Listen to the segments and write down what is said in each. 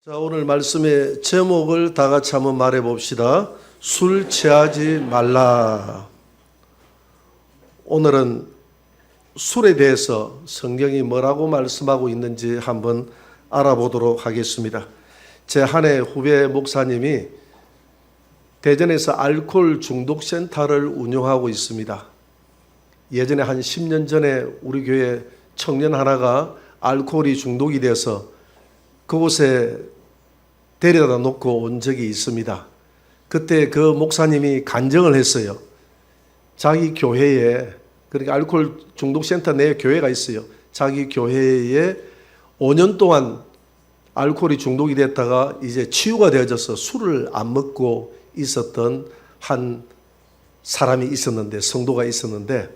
자, 오늘 말씀의 제목을 다 같이 한번 말해 봅시다. 술 취하지 말라. 오늘은 술에 대해서 성경이 뭐라고 말씀하고 있는지 한번 알아보도록 하겠습니다. 제 한 해 후배 목사님이 대전에서 알코올 중독 센터를 운영하고 있습니다. 예전에 한 10년 전에 우리 교회 청년 하나가 알코올이 중독이 돼서 그곳에 데려다 놓고 온 적이 있습니다. 그때 그 목사님이 간증을 했어요. 자기 교회에, 그러니까 알코올 중독센터 내에 교회가 있어요. 자기 교회에 5년 동안 알코올이 중독이 됐다가 이제 치유가 되어져서 술을 안 먹고 있었던 한 사람이 있었는데, 성도가 있었는데,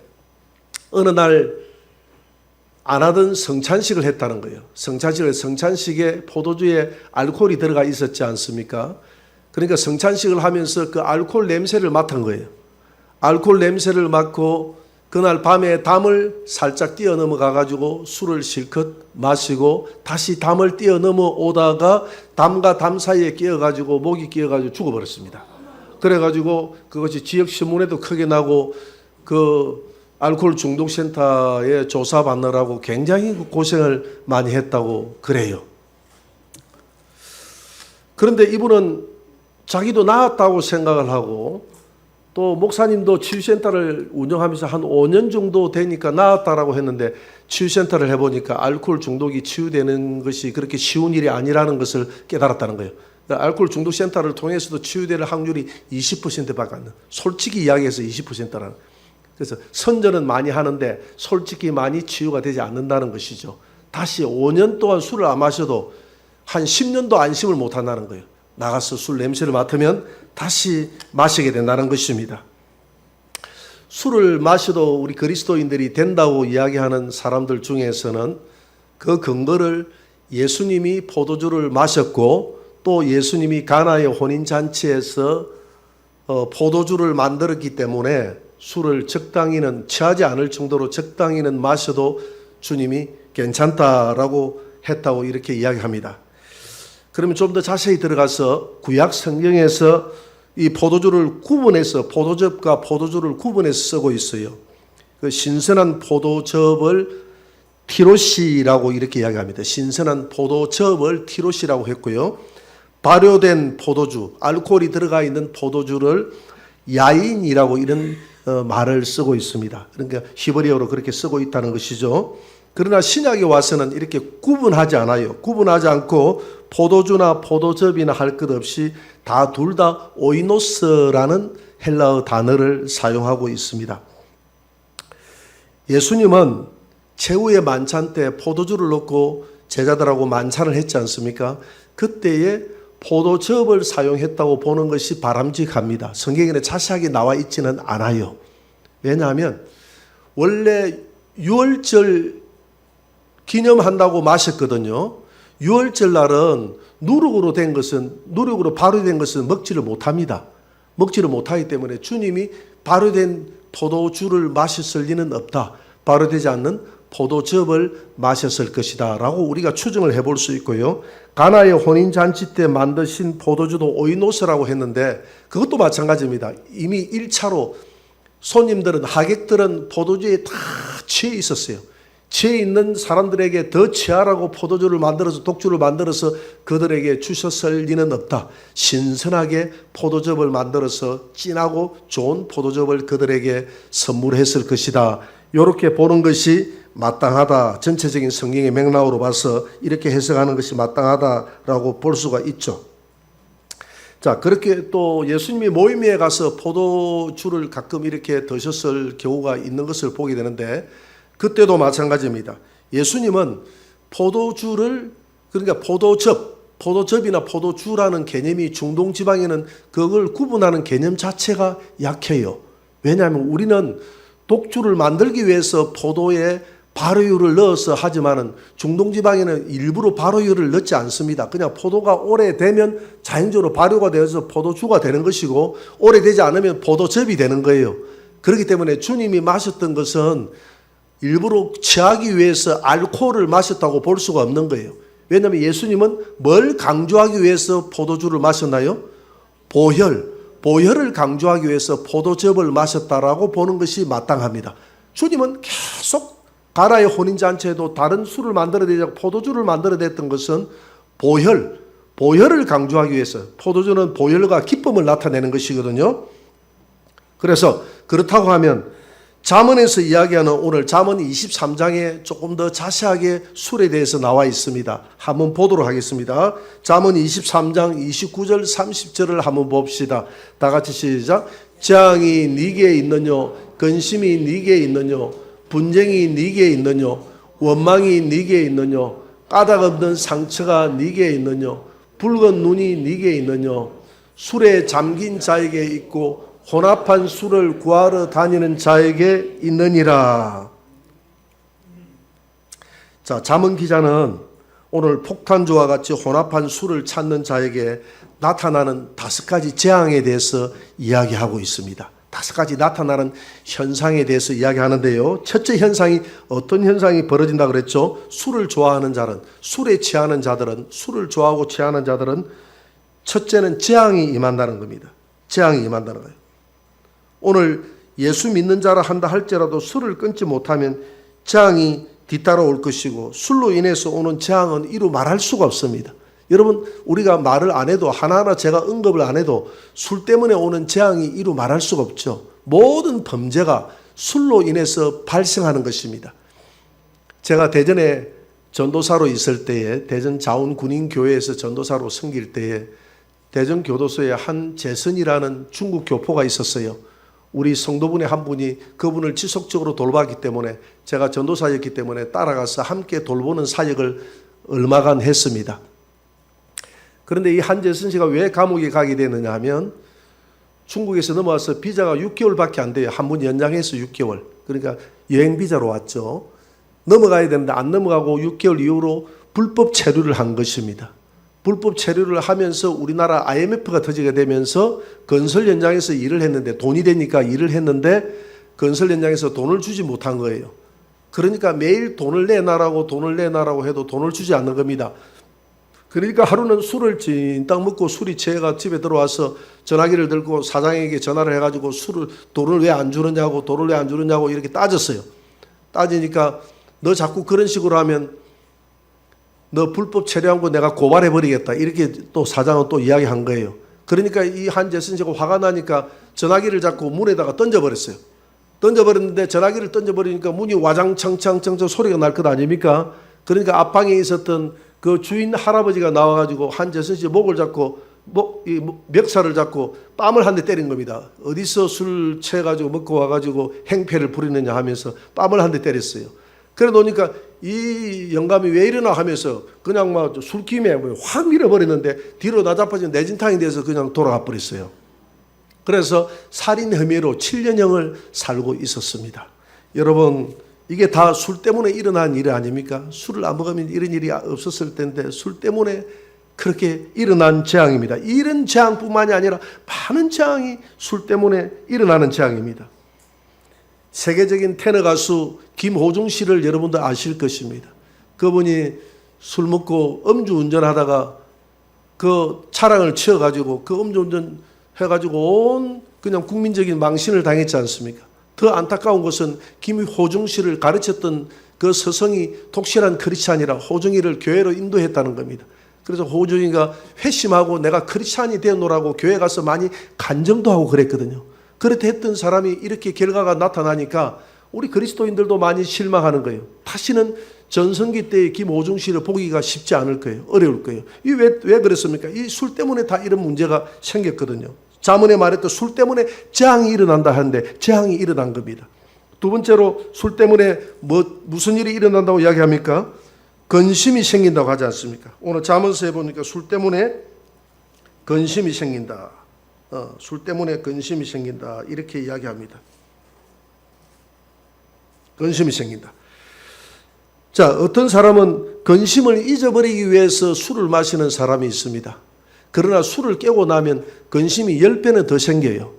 어느 날 안 하던 성찬식을 했다는 거예요. 성찬식에 포도주에 알코올이 들어가 있었지 않습니까? 그러니까 성찬식을 하면서 그 알코올 냄새를 맡은 거예요. 알코올 냄새를 맡고 그날 밤에 담을 살짝 뛰어넘어 가지고 술을 실컷 마시고 다시 담을 뛰어넘어 오다가 담과 담 사이에 끼어가지고 목이 끼어가지고 죽어버렸습니다. 그래가지고 그것이 지역신문에도 크게 나고 그 알코올 중독센터에 조사받느라고 굉장히 고생을 많이 했다고 그래요. 그런데 이분은 자기도 나았다고 생각을 하고 또 목사님도 치유센터를 운영하면서 한 5년 정도 되니까 나았다라고 했는데 치유센터를 해보니까 알코올 중독이 치유되는 것이 그렇게 쉬운 일이 아니라는 것을 깨달았다는 거예요. 그러니까 알코올 중독센터를 통해서도 치유될 확률이 20%밖에 안 돼요. 솔직히 이야기해서 20%라는. 그래서 선전은 많이 하는데 솔직히 많이 치유가 되지 않는다는 것이죠. 다시 5년 동안 술을 안 마셔도 한 10년도 안심을 못 한다는 거예요. 나가서 술 냄새를 맡으면 다시 마시게 된다는 것입니다. 술을 마셔도 우리 그리스도인들이 된다고 이야기하는 사람들 중에서는 그 근거를 예수님이 포도주를 마셨고 또 예수님이 가나의 혼인잔치에서 포도주를 만들었기 때문에 술을 적당히는 취하지 않을 정도로 적당히는 마셔도 주님이 괜찮다라고 했다고 이렇게 이야기합니다. 그러면 좀 더 자세히 들어가서 구약 성경에서 이 포도주를 구분해서 포도즙과 포도주를 구분해서 쓰고 있어요. 그 신선한 포도즙을 티로시라고 이렇게 이야기합니다. 신선한 포도즙을 티로시라고 했고요. 발효된 포도주, 알코올이 들어가 있는 포도주를 야인이라고 이런 말을 쓰고 있습니다. 그러니까 히브리어로 그렇게 쓰고 있다는 것이죠. 그러나 신약에 와서는 이렇게 구분하지 않아요. 구분하지 않고 포도주나 포도즙이나 할 것 없이 둘 다 오이노스라는 헬라어 단어를 사용하고 있습니다. 예수님은 최후의 만찬 때 포도주를 넣고 제자들하고 만찬을 했지 않습니까? 그때에 포도즙을 사용했다고 보는 것이 바람직합니다. 성경에는 자세하게 나와 있지는 않아요. 왜냐하면 원래 유월절 기념한다고 마셨거든요. 유월절 날은 누룩으로 발효된 것은 먹지를 못합니다. 먹지를 못하기 때문에 주님이 발효된 포도주를 마셨을 리는 없다. 발효되지 않는 포도즙을 마셨을 것이다 라고 우리가 추정을 해볼 수 있고요. 가나의 혼인잔치 때 만드신 포도주도 오이노스라고 했는데 그것도 마찬가지입니다. 이미 1차로 손님들은, 하객들은 포도주에 다 취해 있었어요. 취해 있는 사람들에게 더 취하라고 포도주를 만들어서, 독주를 만들어서 그들에게 주셨을 리는 없다. 신선하게 포도즙을 만들어서 진하고 좋은 포도즙을 그들에게 선물했을 것이다. 이렇게 보는 것이 마땅하다. 전체적인 성경의 맥락으로 봐서 이렇게 해석하는 것이 마땅하다라고 볼 수가 있죠. 자, 그렇게 또 예수님이 모임에 가서 포도주를 가끔 이렇게 드셨을 경우가 있는 것을 보게 되는데 그때도 마찬가지입니다. 예수님은 포도주를, 그러니까 포도즙이나 포도주라는 개념이 중동지방에는 그걸 구분하는 개념 자체가 약해요. 왜냐하면 우리는 독주를 만들기 위해서 포도에 발효유를 넣어서 하지만은 중동지방에는 일부러 발효유를 넣지 않습니다. 그냥 포도가 오래되면 자연적으로 발효가 되어서 포도주가 되는 것이고 오래되지 않으면 포도즙이 되는 거예요. 그렇기 때문에 주님이 마셨던 것은 일부러 취하기 위해서 알코올을 마셨다고 볼 수가 없는 거예요. 왜냐하면 예수님은 뭘 강조하기 위해서 포도주를 마셨나요? 보혈을 강조하기 위해서 포도즙을 마셨다라고 보는 것이 마땅합니다. 주님은 계속 가나의 혼인잔치에도 다른 술을 만들어내지 않고 포도주를 만들어냈던 것은 보혈을 강조하기 위해서. 포도주는 보혈과 기쁨을 나타내는 것이거든요. 그래서 그렇다고 하면 잠언에서 이야기하는 오늘 잠언 23장에 조금 더 자세하게 술에 대해서 나와 있습니다. 한번 보도록 하겠습니다. 잠언 23장 29절 30절을 한번 봅시다. 다 같이 시작. 재앙이 네게 있느뇨, 근심이 네게 있느뇨, 분쟁이 네게 있느뇨, 원망이 네게 있느뇨, 까닭 없는 상처가 네게 있느뇨, 붉은 눈이 네게 있느뇨, 술에 잠긴 자에게 있고 혼합한 술을 구하러 다니는 자에게 있느니라. 자, 잠언 기자는 오늘 폭탄주와 같이 혼합한 술을 찾는 자에게 나타나는 5가지 재앙에 대해서 이야기하고 있습니다. 5가지 나타나는 현상에 대해서 이야기하는데요. 첫째 현상이 어떤 현상이 벌어진다 그랬죠? 술을 좋아하는 자는, 술에 취하는 자들은, 술을 좋아하고 취하는 자들은 첫째는 재앙이 임한다는 겁니다. 재앙이 임한다는 거예요. 오늘 예수 믿는 자라 한다 할지라도 술을 끊지 못하면 재앙이 뒤따라올 것이고, 술로 인해서 오는 재앙은 이루 말할 수가 없습니다. 여러분, 우리가 말을 안 해도, 하나하나 제가 언급을 안 해도 술 때문에 오는 재앙이 이루 말할 수가 없죠. 모든 범죄가 술로 인해서 발생하는 것입니다. 제가 대전에 전도사로 있을 때에, 대전 자운군인교회에서 전도사로 섬길 때에 대전 교도소에 한재선이라는 중국 교포가 있었어요. 우리 성도분의 한 분이 그분을 지속적으로 돌봤기 때문에, 제가 전도사였기 때문에 따라가서 함께 돌보는 사역을 얼마간 했습니다. 그런데 이 한재선 씨가 왜 감옥에 가게 되느냐 하면, 중국에서 넘어와서 비자가 6개월밖에 안 돼요. 한 번 연장해서 6개월. 그러니까 여행 비자로 왔죠. 넘어가야 되는데 안 넘어가고 6개월 이후로 불법 체류를 한 것입니다. 불법 체류를 하면서 우리나라 IMF가 터지게 되면서 건설 현장에서 일을 했는데, 돈이 되니까 일을 했는데 건설 현장에서 돈을 주지 못한 거예요. 그러니까 매일 돈을 내놔라고 해도 돈을 주지 않는 겁니다. 그러니까 하루는 술을 진딱 먹고 술이 취해가 집에 들어와서 전화기를 들고 사장에게 전화를 해가지고 돈을 왜 안 주느냐고 이렇게 따졌어요. 따지니까 너 자꾸 그런 식으로 하면 너 불법 체류한 거 내가 고발해버리겠다. 이렇게 또 사장은 또 이야기한 거예요. 그러니까 이 한재선 씨가 화가 나니까 전화기를 잡고 문에다가 던져버렸어요. 던져버렸는데 전화기를 던져버리니까 문이 와장창창창 소리가 날 것 아닙니까? 그러니까 앞방에 있었던 그 주인 할아버지가 나와가지고 한재선 씨 목을 잡고 멱살을 잡고 뺨을 한 대 때린 겁니다. 어디서 술 취해가지고 먹고 와가지고 행패를 부리느냐 하면서 뺨을 한 대 때렸어요. 그래 놓으니까 이 영감이 왜 이러나 하면서 그냥 막 술김에 확 밀어버리는데 뒤로 나자빠진 내진탕이 돼서 그냥 돌아가 버렸어요. 그래서 살인 혐의로 7년형을 살고 있었습니다. 여러분, 이게 다 술 때문에 일어난 일 아닙니까? 술을 안 먹으면 이런 일이 없었을 텐데 술 때문에 그렇게 일어난 재앙입니다. 이런 재앙뿐만이 아니라 많은 재앙이 술 때문에 일어나는 재앙입니다. 세계적인 테너 가수 김호중 씨를 여러분도 아실 것입니다. 그분이 술 먹고 음주운전하다가 그 차량을 치어가지고 그 음주운전 해가지고 온 그냥 국민적인 망신을 당했지 않습니까? 더 안타까운 것은 김호중 씨를 가르쳤던 그 서성이 독실한 크리스찬이라 호중이를 교회로 인도했다는 겁니다. 그래서 호중이가 회심하고 내가 크리스찬이 되노라고 교회 가서 많이 간증도 하고 그랬거든요. 그렇게 했던 사람이 이렇게 결과가 나타나니까 우리 그리스도인들도 많이 실망하는 거예요. 다시는 전성기 때의 김호중 씨를 보기가 쉽지 않을 거예요. 어려울 거예요. 이 왜 그랬습니까? 이 술 때문에 다 이런 문제가 생겼거든요. 잠언에 말했던 술 때문에 재앙이 일어난다 하는데 재앙이 일어난 겁니다. 두 번째로 술 때문에 무슨 일이 일어난다고 이야기합니까? 근심이 생긴다고 하지 않습니까? 오늘 잠언서에 보니까 술 때문에 근심이 생긴다. 술 때문에 근심이 생긴다. 이렇게 이야기합니다. 근심이 생긴다. 자, 어떤 사람은 근심을 잊어버리기 위해서 술을 마시는 사람이 있습니다. 그러나 술을 깨고 나면 근심이 10배는 더 생겨요.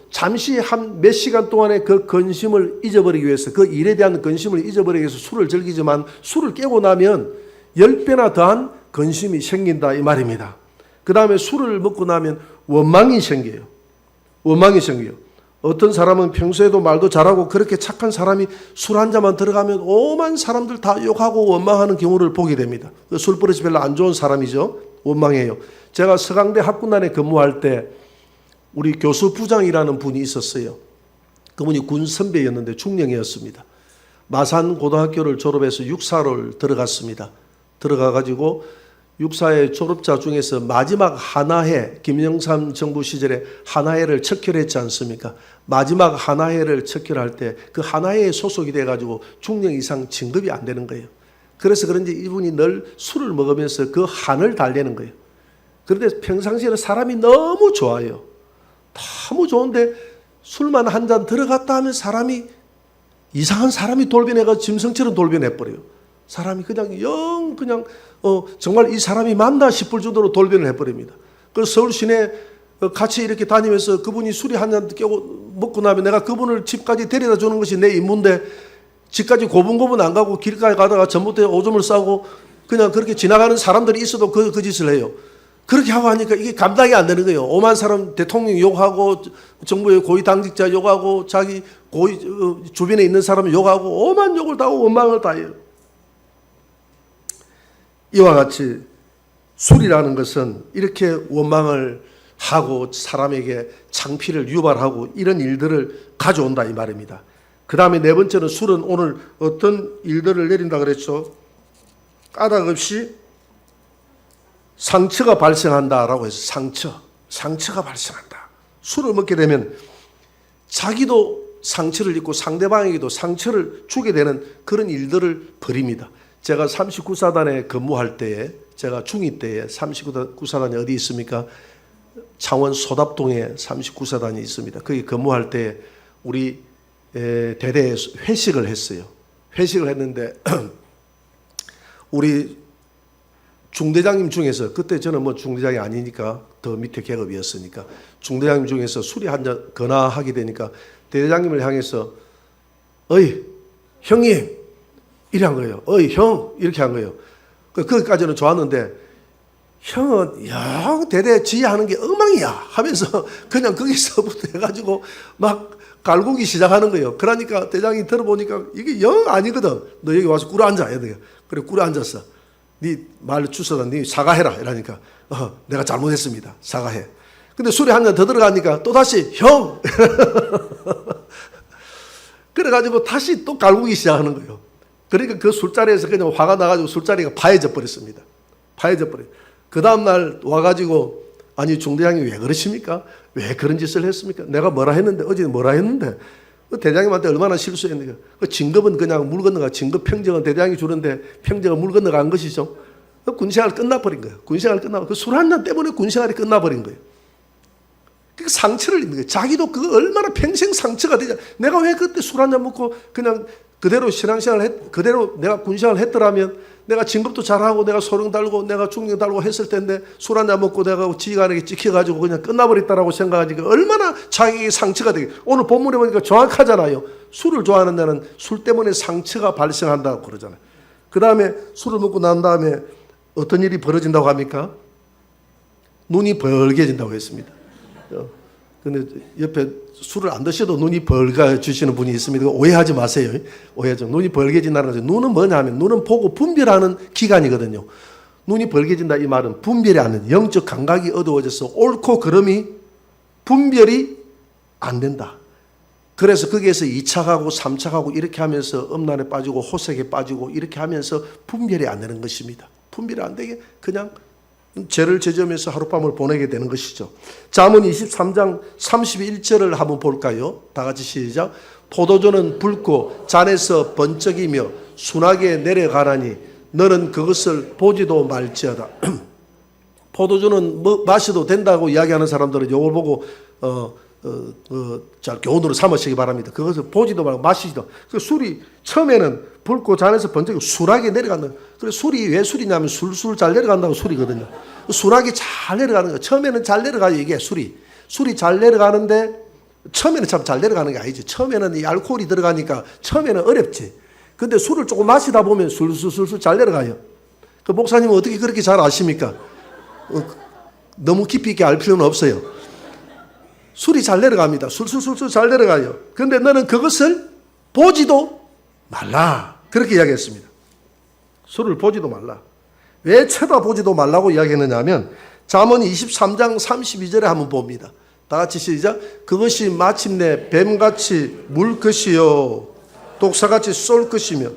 잠시 한 몇 시간 동안에 그 근심을 잊어버리기 위해서, 그 일에 대한 근심을 잊어버리기 위해서 술을 즐기지만 술을 깨고 나면 10배나 더한 근심이 생긴다 이 말입니다. 그 다음에 술을 먹고 나면 원망이 생겨요. 원망이 생겨요. 어떤 사람은 평소에도 말도 잘하고 그렇게 착한 사람이 술 한 잔만 들어가면 오만 사람들 다 욕하고 원망하는 경우를 보게 됩니다. 술버릇이 별로 안 좋은 사람이죠. 원망해요. 제가 서강대 학군단에 근무할 때 우리 교수 부장이라는 분이 있었어요. 그분이 군 선배였는데 중령이었습니다. 마산 고등학교를 졸업해서 육사를 들어갔습니다. 들어가가지고 육사의 졸업자 중에서 마지막 하나해, 김영삼 정부 시절에 하나해를 척결했지 않습니까? 마지막 하나해를 척결할 때 그 하나해에 소속이 돼가지고 중령 이상 진급이 안 되는 거예요. 그래서 그런지 이분이 늘 술을 먹으면서 그 한을 달래는 거예요. 그런데 평상시에는 사람이 너무 좋아요. 너무 좋은데 술만 한 잔 들어갔다 하면 사람이 이상한 사람이 돌변해가 짐승처럼 돌변해버려요. 사람이 그냥 정말 이 사람이 맞나 싶을 정도로 돌변을 해버립니다. 그래서 서울 시내 같이 이렇게 다니면서 그분이 술이 한 잔 깨고 먹고 나면 내가 그분을 집까지 데려다 주는 것이 내 임무인데 집까지 고분고분 안 가고 길가에 가다가 전봇대에 오줌을 싸고 그냥 그렇게 지나가는 사람들이 있어도 그 짓을 해요. 그렇게 하고 하니까 이게 감당이 안 되는 거예요. 오만 사람 대통령 욕하고 정부의 고위 당직자 욕하고 자기 고위 주변에 있는 사람 욕하고 오만 욕을 다 하고 원망을 다 해요. 이와 같이 술이라는 것은 이렇게 원망을 하고 사람에게 창피를 유발하고 이런 일들을 가져온다 이 말입니다. 그 다음에 네 번째는 술은 오늘 어떤 일들을 내린다 그랬죠? 까닭없이 상처가 발생한다라고 해서 상처가 발생한다. 술을 먹게 되면 자기도 상처를 입고 상대방에게도 상처를 주게 되는 그런 일들을 벌입니다. 제가 39사단에 근무할 때에 제가 중2 때에 39사단이 어디 있습니까? 창원 소답동에 39사단이 있습니다. 거기 근무할 때 우리 대대에 회식을 했어요. 회식을 했는데 우리 중대장님 중에서 그때 저는 뭐 중대장이 아니니까 더 밑에 계급이었으니까 중대장님 중에서 술이 한 잔 거나하게 되니까 대대장님을 향해서 어이 형님 이렇게 한 거예요. 어이 형 이렇게 한 거예요. 거기까지는 좋았는데 형은 영 대대 지휘하는 게 엉망이야 하면서 그냥 거기서부터 해가지고 막 갈구기 시작하는 거예요. 그러니까 대장이 들어보니까 이게 영 아니거든. 너 여기 와서 꿇어 앉아. 그래 꿇어 앉았어. 네 말 주워다 네 사과해라 이러니까 내가 잘못했습니다. 사과해. 근데 술이 한 잔 더 들어가니까 또다시 형 그래가지고 다시 또 갈구기 시작하는 거예요. 그러니까 그 술자리에서 그냥 화가 나가지고 술자리가 파해져 버렸습니다. 파해져 버려요. 그 다음날 와가지고 아니 중대장이 왜 그러십니까? 왜 그런 짓을 했습니까? 내가 뭐라 했는데 어제 뭐라 했는데 대장님한테 얼마나 실수했는가. 그 진급은 그냥 물 건너가 진급 평정은 대장이 주는데 평정은 물 건너간 것이죠. 군생활 끝나버린 거예요. 군생활 끝나고 그 술 한 잔 때문에 군생활이 끝나버린 거예요. 그 상처를 입는 거예요. 자기도 그거 얼마나 평생 상처가 되냐. 내가 왜 그때 술 한 잔 먹고 그냥 그대로 신앙생활 그대로 내가 군생활 했더라면 내가 진급도 잘하고 내가 소령 달고 내가 중령 달고 했을 텐데 술 한 잔 먹고 내가 지휘관에게 찍혀가지고 그냥 끝나버렸다라고 생각하니까 얼마나 자기에게 상처가 되게. 오늘 본문에 보니까 정확하잖아요. 술을 좋아하는 자는 술 때문에 상처가 발생한다고 그러잖아요. 그 다음에 술을 먹고 난 다음에 어떤 일이 벌어진다고 합니까? 눈이 벌게진다고 했습니다. 근데 옆에 술을 안 드셔도 눈이 벌게지시는 분이 있습니다. 오해하지 마세요. 오해하지. 눈이 벌게진다는 거죠. 눈은 뭐냐 하면 눈은 보고 분별하는 기관이거든요. 눈이 벌게진다 이 말은 분별이 안 된다. 영적 감각이 어두워져서 옳고 그름이 분별이 안 된다. 그래서 거기에서 2차 가고 3차 가고 이렇게 하면서 음란에 빠지고 호색에 빠지고 이렇게 하면서 분별이 안 되는 것입니다. 분별이 안 되게 그냥 죄를 저지면서 하룻밤을 보내게 되는 것이죠. 잠언 23장 31절을 한번 볼까요? 다 같이 시작. 포도주는 붉고 잔에서 번쩍이며 순하게 내려가라니 너는 그것을 보지도 말지어다. 포도주는 마셔도 된다고 이야기하는 사람들은 이걸 보고 잘 교훈으로 삼으시기 바랍니다. 그것을 보지도 말고 마시지도. 그 술이 처음에는 붉고 잔에서 번쩍이 순하게 내려간다. 그래서 술이 왜 술이냐면 술술 잘 내려간다고 술이거든요. 순하게 잘 내려가는 거예요. 처음에는 잘 내려가요. 이게 술이 잘 내려가는데 처음에는 참 잘 내려가는 게 아니지. 처음에는 이 알코올이 들어가니까 처음에는 어렵지. 근데 술을 조금 마시다 보면 술술술술 잘 내려가요. 그 목사님은 어떻게 그렇게 잘 아십니까? 너무 깊이 있게 알 필요는 없어요. 술이 잘 내려갑니다. 술술술술 잘 내려가요. 그런데 너는 그것을 보지도 말라. 그렇게 이야기했습니다. 술을 보지도 말라. 왜 쳐다보지도 말라고 이야기했느냐 하면 잠언 23장 32절에 한번 봅니다. 다 같이 시작. 그것이 마침내 뱀같이 물 것이요 독사같이 쏠 것이며.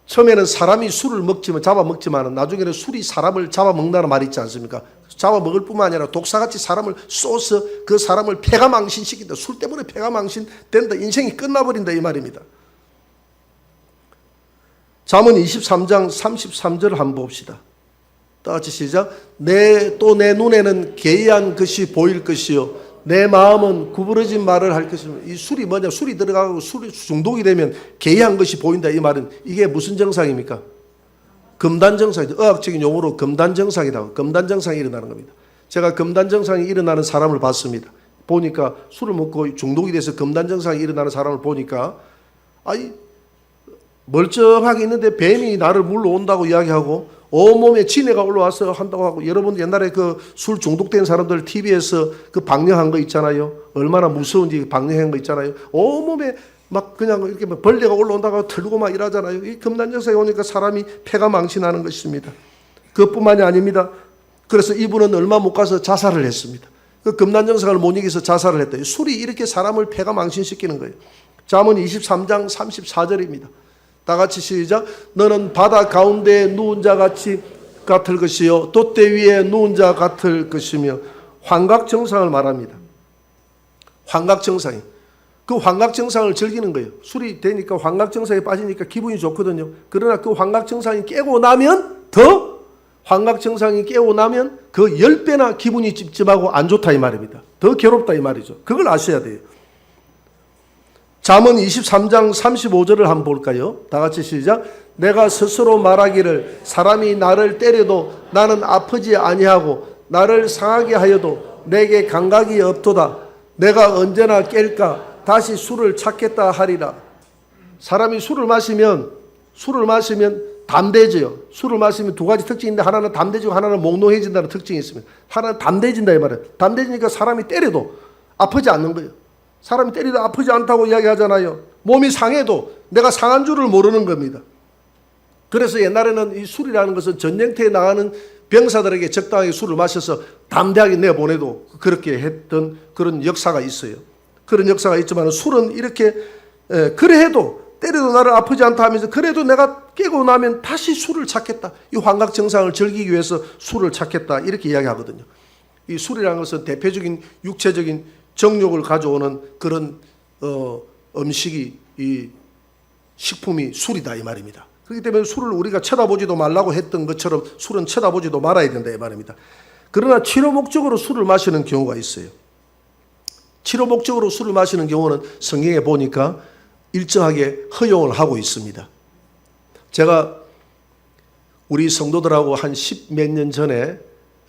처음에는 사람이 술을 잡아먹지만 나중에는 술이 사람을 잡아먹는다는 말이 있지 않습니까? 잡아먹을 뿐만 아니라 독사같이 사람을 쏘서 그 사람을 폐가 망신시킨다. 술 때문에 폐가 망신된다. 인생이 끝나버린다 이 말입니다. 잠언 23장 33절을 한번 봅시다. 다 같이 시작. 내 눈에는 개의한 것이 보일 것이요 내 마음은 구부러진 말을 할 것이며. 이 술이 뭐냐? 술이 들어가고 술이 중독이 되면 개의한 것이 보인다 이 말은 이게 무슨 정상입니까? 금단정상이죠. 의학적인 용어로 금단정상이라고. 금단정상이 일어나는 겁니다. 제가 금단정상이 일어나는 사람을 봤습니다. 보니까 술을 먹고 중독이 돼서 금단정상이 일어나는 사람을 보니까 멀쩡하게 있는데 뱀이 나를 물러온다고 이야기하고 온몸에 진해가 올라와서 한다고 하고. 여러분 옛날에 그 술 중독된 사람들 TV에서 그 방영한 거 있잖아요. 얼마나 무서운지 방영한 거 있잖아요. 온몸에 막 그냥 이렇게 벌레가 올라온다고 털고 막 이러잖아요. 이 금단정상에 오니까 사람이 폐가 망신하는 것입니다. 그것뿐만이 아닙니다. 그래서 이분은 얼마 못 가서 자살을 했습니다. 그 금단정상을 못 이겨서 자살을 했다. 술이 이렇게 사람을 폐가 망신시키는 거예요. 잠언 23장 34절입니다. 다 같이 시작. 너는 바다 가운데에 누운 자 같을 것이요 돛대 위에 누운 자 같을 것이며. 환각정상을 말합니다. 환각정상이. 그 환각정상을 즐기는 거예요. 술이 되니까 환각정상에 빠지니까 기분이 좋거든요. 그러나 그 환각정상이 깨고 나면 환각정상이 깨고 나면 그 10배나 기분이 찝찝하고 안 좋다 이 말입니다. 더 괴롭다 이 말이죠. 그걸 아셔야 돼요. 잠언 23장 35절을 한번 볼까요? 다 같이 시작. 내가 스스로 말하기를 사람이 나를 때려도 나는 아프지 아니하고 나를 상하게 하여도 내게 감각이 없도다. 내가 언제나 깰까 다시 술을 찾겠다 하리라. 사람이 술을 마시면 담대해져요. 술을 마시면 두 가지 특징인데 하나는 담대해지고 하나는 몽롱해진다는 특징이 있습니다. 하나는 담대해진다 이 말이에요. 담대해지니까 사람이 때려도 아프지 않는 거예요. 사람이 때리도 아프지 않다고 이야기하잖아요. 몸이 상해도 내가 상한 줄을 모르는 겁니다. 그래서 옛날에는 이 술이라는 것은 전쟁터에 나가는 병사들에게 적당하게 술을 마셔서 담대하게 내보내도 그렇게 했던 그런 역사가 있어요. 그런 역사가 있지만 술은 이렇게 그래 해도 때려도 나를 아프지 않다 하면서 그래도 내가 깨고 나면 다시 술을 찾겠다. 이 환각정상을 즐기기 위해서 술을 찾겠다. 이렇게 이야기하거든요. 이 술이라는 것은 대표적인 육체적인 정욕을 가져오는 그런 음식이 이 식품이 술이다 이 말입니다. 그렇기 때문에 술을 우리가 쳐다보지도 말라고 했던 것처럼 술은 쳐다보지도 말아야 된다 이 말입니다. 그러나 치료 목적으로 술을 마시는 경우가 있어요. 치료 목적으로 술을 마시는 경우는 성경에 보니까 일정하게 허용을 하고 있습니다. 제가 우리 성도들하고 한 10몇 년 전에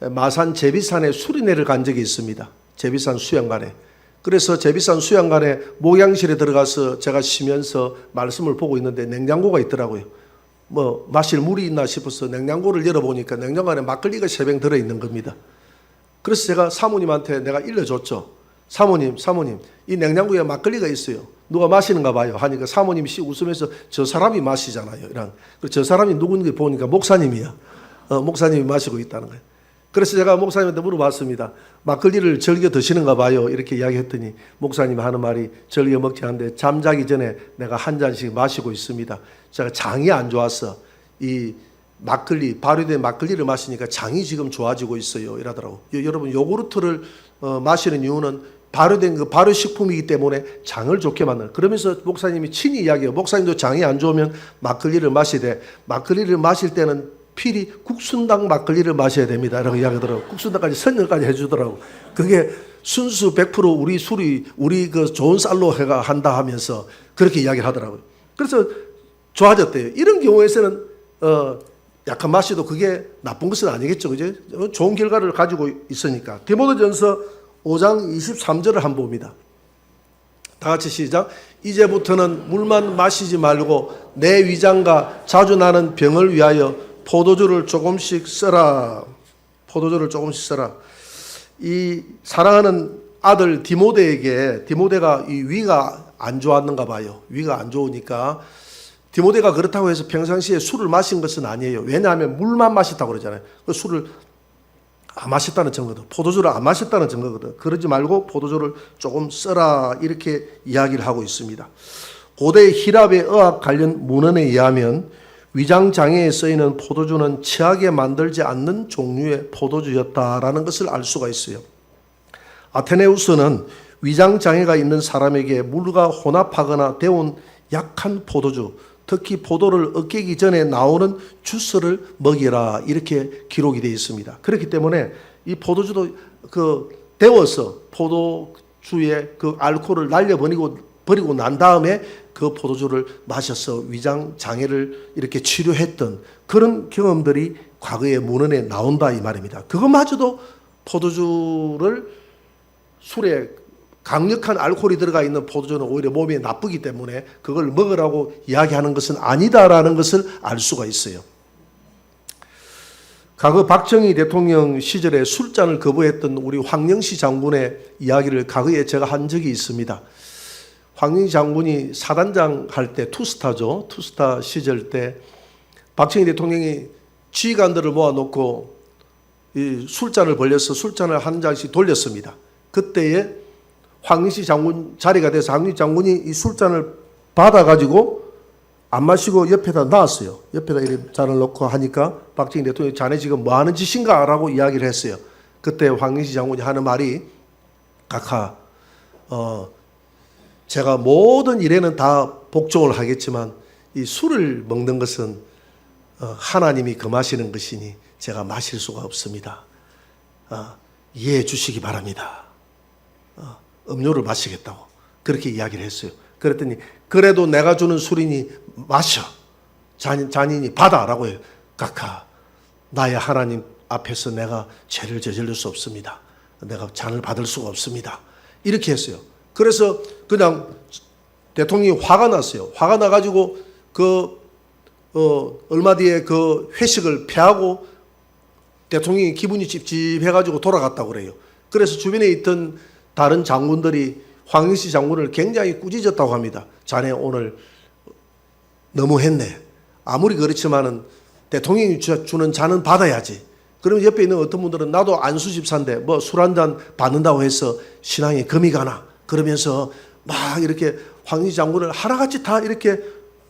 마산 제비산에 수련회를 간 적이 있습니다. 제비산 수양관에. 그래서 제비산 수양관에 목양실에 들어가서 제가 쉬면서 말씀을 보고 있는데 냉장고가 있더라고요. 뭐 마실 물이 있나 싶어서 냉장고를 열어보니까 냉장고 안에 막걸리가 3병 들어있는 겁니다. 그래서 제가 사모님한테 내가 일러줬죠. 사모님 이 냉장고에 막걸리가 있어요. 누가 마시는가 봐요 하니까 사모님이 웃으면서 저 사람이 마시잖아요. 저 사람이 누군지 보니까 목사님이야. 목사님이 마시고 있다는 거예요. 그래서 제가 목사님한테 물어봤습니다. 막걸리를 즐겨 드시는가 봐요. 이렇게 이야기했더니 목사님이 하는 말이 즐겨 먹지 않는데 잠자기 전에 내가 한 잔씩 마시고 있습니다. 제가 장이 안 좋아서 이 막걸리, 발효된 막걸리를 마시니까 장이 지금 좋아지고 있어요. 이러더라고. 여러분 요구르트를 마시는 이유는 발효된 그 발효식품이기 때문에 장을 좋게 만드는. 그러면서 목사님이 친히 이야기해요. 목사님도 장이 안 좋으면 막걸리를 마시되 막걸리를 마실 때는 필히 국순당 막걸리를 마셔야 됩니다. 라고 이야기하더라고요. 국순당까지 선열까지 해주더라고. 그게 순수 100% 우리 술이 우리 그 좋은 쌀로 해가 한다 하면서 그렇게 이야기를 하더라고요. 그래서 좋아졌대요. 이런 경우에서는 약간 마셔도 그게 나쁜 것은 아니겠죠. 그죠? 좋은 결과를 가지고 있으니까. 디모데전서 5장 23절을 한번 봅니다. 다 같이 시작. 이제부터는 물만 마시지 말고 내 위장과 자주 나는 병을 위하여 포도주를 조금씩 써라. 포도주를 조금씩 써라. 이 사랑하는 아들 디모데가 이 위가 안 좋았는가 봐요. 위가 안 좋으니까 디모데가 그렇다고 해서 평상시에 술을 마신 것은 아니에요. 왜냐하면 물만 마셨다고 그러잖아요. 그 술을 안 마셨다는 증거거든. 포도주를 안 마셨다는 증거거든. 그러지 말고 포도주를 조금 써라 이렇게 이야기를 하고 있습니다. 고대 히랍의 의학 관련 문헌에 의하면 위장장애에 쓰이는 포도주는 취하게 만들지 않는 종류의 포도주였다라는 것을 알 수가 있어요. 아테네우스는 위장장애가 있는 사람에게 물과 혼합하거나 데운 약한 포도주, 특히 포도를 으깨기 전에 나오는 주스를 먹이라 이렇게 기록이 되어 있습니다. 그렇기 때문에 이 포도주도 데워서 포도주의 그 알코올을 버리고 난 다음에 그 포도주를 마셔서 위장 장애를 이렇게 치료했던 그런 경험들이 과거의 문헌에 나온다 이 말입니다. 그것마저도 포도주를 술에 강력한 알코올이 들어가 있는 포도주는 오히려 몸에 나쁘기 때문에 그걸 먹으라고 이야기하는 것은 아니다라는 것을 알 수가 있어요. 과거 박정희 대통령 시절에 술잔을 거부했던 우리 황영시 장군의 이야기를 과거에 제가 한 적이 있습니다. 황영시 장군이 사단장 할 때 투스타죠. 투스타 시절 때 박정희 대통령이 지휘관들을 모아놓고 이 술잔을 벌려서 술잔을 한 잔씩 돌렸습니다. 그때에 황영시 장군 자리가 돼서 황영시 장군이 이 술잔을 받아가지고 안 마시고 옆에다 놨어요. 옆에다 이렇게 잔을 놓고 하니까 박정희 대통령이 자네 지금 뭐 하는 짓인가? 라고 이야기를 했어요. 그때 황영시 장군이 하는 말이 각하 제가 모든 일에는 다 복종을 하겠지만 이 술을 먹는 것은 하나님이 금하시는 것이니 제가 마실 수가 없습니다. 이해해 주시기 바랍니다. 음료를 마시겠다고 그렇게 이야기를 했어요. 그랬더니 그래도 내가 주는 술이니 마셔. 잔인이 받아라고 해요. 각하 나의 하나님 앞에서 내가 죄를 저지를 수 없습니다. 내가 잔을 받을 수가 없습니다. 이렇게 했어요. 그래서 그냥 대통령이 화가 났어요. 화가 나가지고 얼마 뒤에 그 회식을 패하고 대통령이 기분이 찝찝해가지고 돌아갔다고 그래요. 그래서 주변에 있던 다른 장군들이 황영시 장군을 굉장히 꾸짖었다고 합니다. 자네 오늘 너무했네. 아무리 그렇지만은 대통령이 주는 잔은 받아야지. 그러면 옆에 있는 어떤 분들은 나도 안수집사인데 뭐 술 한 잔 받는다고 해서 신앙에 금이 가나 그러면서 막 이렇게 황영시 장군을 하나같이 다 이렇게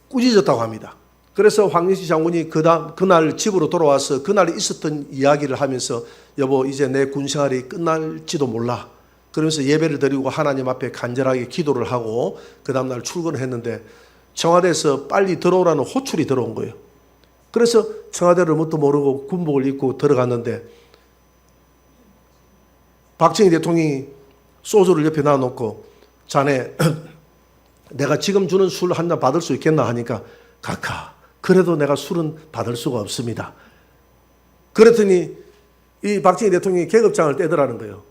꾸짖었다고 합니다. 그래서 황영시 장군이 그날 집으로 돌아와서 그날 있었던 이야기를 하면서 여보 이제 내 군생활이 끝날지도 몰라. 그러면서 예배를 드리고 하나님 앞에 간절하게 기도를 하고 그 다음날 출근을 했는데 청와대에서 빨리 들어오라는 호출이 들어온 거예요. 그래서 청와대를 뭣도 모르고 군복을 입고 들어갔는데 박정희 대통령이 소주를 옆에 놔놓고 자네 내가 지금 주는 술 한 잔 받을 수 있겠나 하니까 각하 그래도 내가 술은 받을 수가 없습니다. 그랬더니 이 박정희 대통령이 계급장을 떼더라는 거예요.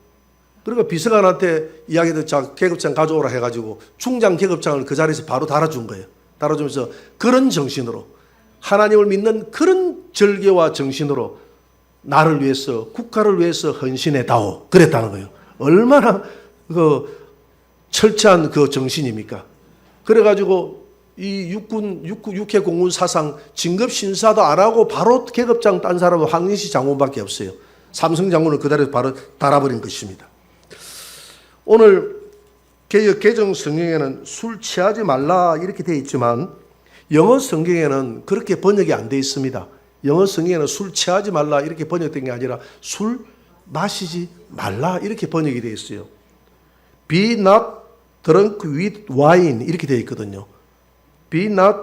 그러니까 비서관한테 이야기해서 자 계급장 가져오라 해가지고 중장 계급장을 그 자리에서 바로 달아준 거예요. 달아주면서 그런 정신으로 하나님을 믿는 그런 절개와 정신으로 나를 위해서 국가를 위해서 헌신해다오 그랬다는 거예요. 얼마나 철저한 그 정신입니까? 그래가지고 이 육해 공군 사상 진급 심사도 안 하고 바로 계급장 딴 사람은 황영시 장군밖에 없어요. 삼성 장군을 그 자리에서 바로 달아버린 것입니다. 오늘 개정 성경에는 술 취하지 말라 이렇게 되어 있지만 영어 성경에는 그렇게 번역이 안 되어 있습니다. 영어 성경에는 술 취하지 말라 이렇게 번역된 게 아니라 술 마시지 말라 이렇게 번역이 되어 있어요. Be not drunk with wine 이렇게 되어 있거든요. Be not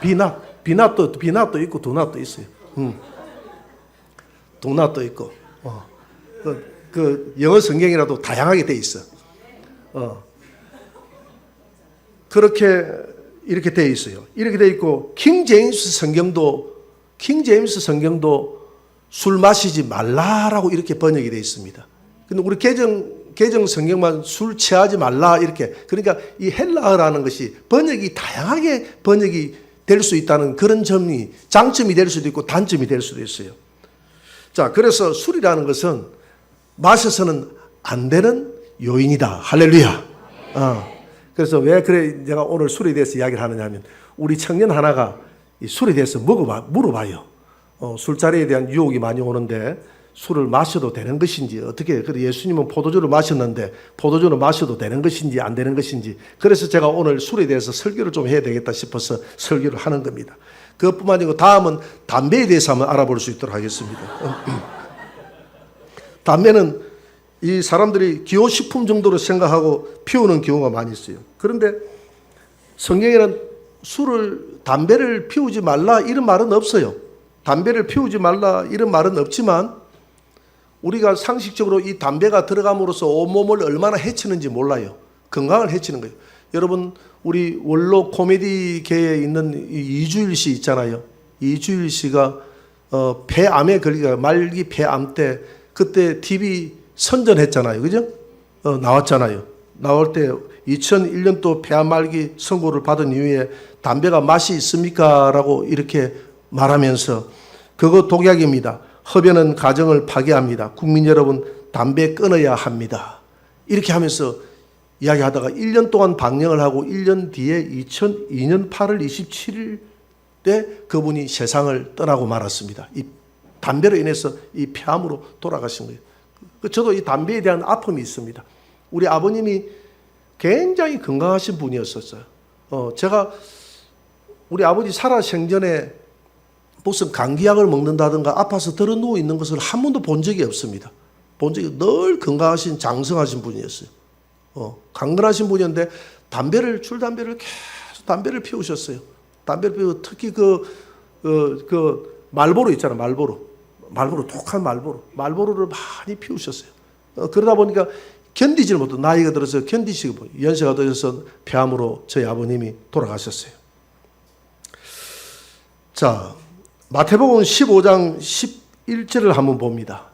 be not도 있고 do not도 있어요. do not도 있고 그 영어 성경이라도 다양하게 되어 있어. 그렇게 이렇게 되어 있어요. 이렇게 되어 있고 킹 제임스 성경도 술 마시지 말라라고 이렇게 번역이 되어 있습니다. 근데 우리 개정 성경만 술 취하지 말라 이렇게 그러니까 이 헬라어라는 것이 번역이 다양하게 번역이 될 수 있다는 그런 점이 장점이 될 수도 있고 단점이 될 수도 있어요. 자, 그래서 술이라는 것은 마셔서는 안 되는 요인이다. 할렐루야. 그래서 왜 그래 내가 오늘 술에 대해서 이야기를 하느냐 하면 우리 청년 하나가 이 술에 대해서 물어봐요. 술자리에 대한 유혹이 많이 오는데 술을 마셔도 되는 것인지, 어떻게, 그래 예수님은 포도주를 마셨는데 포도주를 마셔도 되는 것인지 안 되는 것인지, 그래서 제가 오늘 술에 대해서 설교를 좀 해야 되겠다 싶어서 설교를 하는 겁니다. 그것뿐만 아니고 다음은 담배에 대해서 한번 알아볼 수 있도록 하겠습니다. 담배는 이 사람들이 기호식품 정도로 생각하고 피우는 경우가 많이 있어요. 그런데 성경에는 담배를 피우지 말라 이런 말은 없어요. 담배를 피우지 말라 이런 말은 없지만 우리가 상식적으로 이 담배가 들어감으로써 온몸을 얼마나 해치는지 몰라요. 건강을 해치는 거예요. 여러분, 우리 원로 코미디계에 있는 이주일 씨 있잖아요. 이주일 씨가 폐암에 걸리가 말기 폐암 때 그때 TV 선전했잖아요. 그죠? 나왔잖아요. 나올 때 2001년도 폐암 말기 선고를 받은 이후에 담배가 맛이 있습니까? 라고 이렇게 말하면서 그거 독약입니다. 흡연은 가정을 파괴합니다. 국민 여러분, 담배 끊어야 합니다. 이렇게 하면서 이야기하다가 1년 동안 방영을 하고 1년 뒤에 2002년 8월 27일 때 그분이 세상을 떠나고 말았습니다. 이 담배로 인해서 이 폐암으로 돌아가신 거예요. 저도 이 담배에 대한 아픔이 있습니다. 우리 아버님이 굉장히 건강하신 분이었었어요. 제가 우리 아버지 살아 생전에 무슨 감기약을 먹는다든가 아파서 들어 누워 있는 것을 한 번도 본 적이 없습니다. 늘 건강하신 장성하신 분이었어요. 강건하신 분이었는데 줄담배를 계속 담배를 피우셨어요. 담배를 피우고 특히 말보로 있잖아요. 말보로 독한 말보로를 많이 피우셨어요. 그러다 보니까 견디지를 못해 나이가 들어서 견디시고 연세가 들어서 폐암으로 저희 아버님이 돌아가셨어요. 자, 마태복음 15장 11절을 한번 봅니다.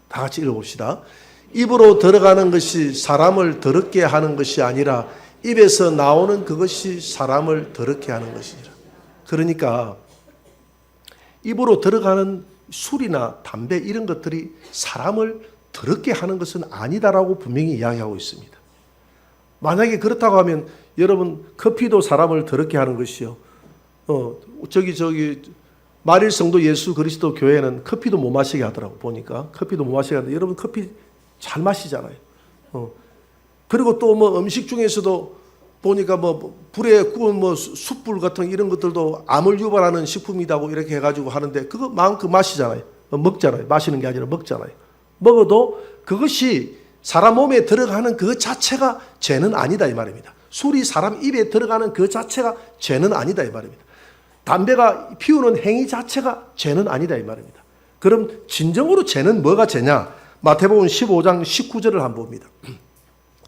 다 같이 읽어봅시다. 입으로 들어가는 것이 사람을 더럽게 하는 것이 아니라 입에서 나오는 그것이 사람을 더럽게 하는 것이니라. 그러니까 입으로 들어가는 술이나 담배 이런 것들이 사람을 더럽게 하는 것은 아니다라고 분명히 이야기하고 있습니다. 만약에 그렇다고 하면 여러분 커피도 사람을 더럽게 하는 것이요. 마릴 성도 예수 그리스도 교회는 커피도 못 마시게 하더라고. 보니까 커피도 못 마시게 하는데 여러분 커피 잘 마시잖아요. 그리고 또 뭐 음식 중에서도 보니까 뭐 불에 구운 뭐 숯불 같은 이런 것들도 암을 유발하는 식품이라고 이렇게 해가지고 하는데 그거 마음껏 마시잖아요. 먹잖아요. 마시는 게 아니라 먹잖아요. 먹어도 그것이 사람 몸에 들어가는 그 자체가 죄는 아니다 이 말입니다. 술이 사람 입에 들어가는 그 자체가 죄는 아니다 이 말입니다. 담배가 피우는 행위 자체가 죄는 아니다 이 말입니다. 그럼 진정으로 죄는 뭐가 죄냐? 마태복음 15장 19절을 한번 봅니다.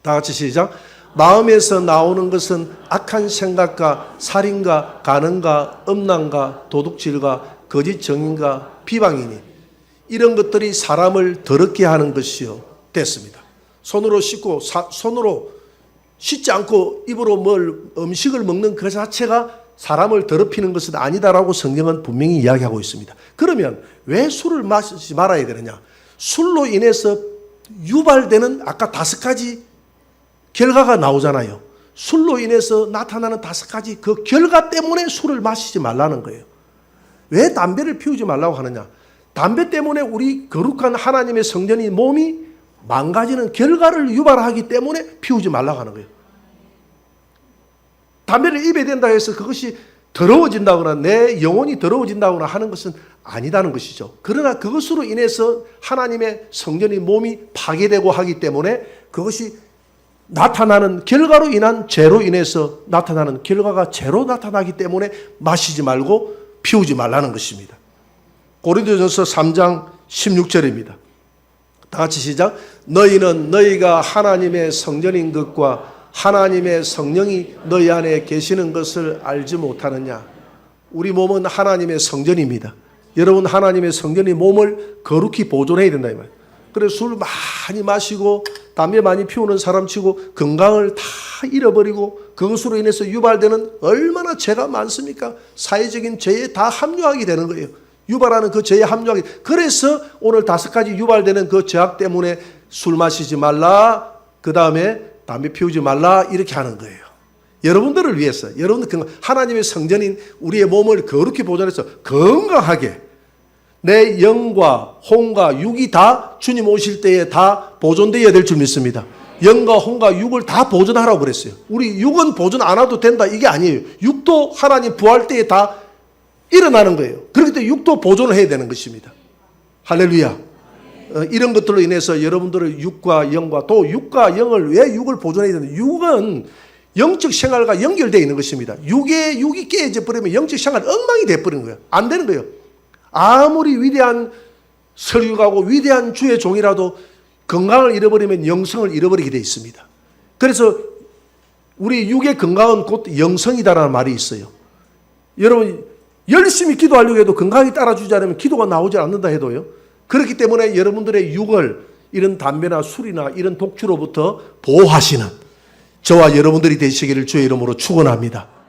다 같이 시작. 마음에서 나오는 것은 악한 생각과 살인과 간음과 음란과 도둑질과 거짓 정인과 비방이니 이런 것들이 사람을 더럽게 하는 것이요 됐습니다. 손으로 씻지 않고 입으로 음식을 먹는 그 자체가 사람을 더럽히는 것은 아니다라고 성경은 분명히 이야기하고 있습니다. 그러면 왜 술을 마시지 말아야 되느냐? 술로 인해서 유발되는 아까 5가지 결과가 나오잖아요. 술로 인해서 나타나는 5가지 그 결과 때문에 술을 마시지 말라는 거예요. 왜 담배를 피우지 말라고 하느냐? 담배 때문에 우리 거룩한 하나님의 성전이 몸이 망가지는 결과를 유발하기 때문에 피우지 말라고 하는 거예요. 담배를 입에 댄다 해서 그것이 더러워진다거나 내 영혼이 더러워진다거나 하는 것은 아니다는 것이죠. 그러나 그것으로 인해서 하나님의 성전이 몸이 파괴되고 하기 때문에 그것이 나타나는 결과로 인한 죄로 인해서 나타나는 결과가 죄로 나타나기 때문에 마시지 말고 피우지 말라는 것입니다. 고린도전서 3장 16절입니다. 다 같이 시작. 너희는 너희가 하나님의 성전인 것과 하나님의 성령이 너희 안에 계시는 것을 알지 못하느냐. 우리 몸은 하나님의 성전입니다. 여러분 하나님의 성전이 몸을 거룩히 보존해야 된다 이 말이에요. 그래서 술 많이 마시고 담배 많이 피우는 사람치고 건강을 다 잃어버리고 그것으로 인해서 유발되는 얼마나 죄가 많습니까? 사회적인 죄에 다 합류하게 되는 거예요. 유발하는 그 죄에 합류하게. 그래서 오늘 5가지 유발되는 그 죄악 때문에 술 마시지 말라, 그 다음에 담배 피우지 말라 이렇게 하는 거예요. 여러분들을 위해서, 여러분들 하나님의 성전인 우리의 몸을 거룩히 보존해서 건강하게 내 영과 혼과 육이 다 주님 오실 때에 다 보존되어야 될 줄 믿습니다. 영과 혼과 육을 다 보존하라고 그랬어요. 우리 육은 보존 안 해도 된다 이게 아니에요. 육도 하나님 부활 때에 다 일어나는 거예요. 그렇기 때문에 육도 보존을 해야 되는 것입니다. 할렐루야. 이런 것들로 인해서 여러분들의 육과 영과 또 육과 영을 왜 육을 보존해야 되는지, 육은 영적 생활과 연결되어 있는 것입니다. 육이 깨져 버리면 영적 생활 엉망이 돼버리는 거예요. 안 되는 거예요. 아무리 위대한 설교가고 위대한 주의 종이라도 건강을 잃어버리면 영성을 잃어버리게 되어 있습니다. 그래서 우리 육의 건강은 곧 영성이다라는 말이 있어요. 여러분 열심히 기도하려고 해도 건강이 따라주지 않으면 기도가 나오지 않는다 해도요. 그렇기 때문에 여러분들의 육을 이런 담배나 술이나 이런 독주로부터 보호하시는 저와 여러분들이 되시기를 주의 이름으로 축원합니다.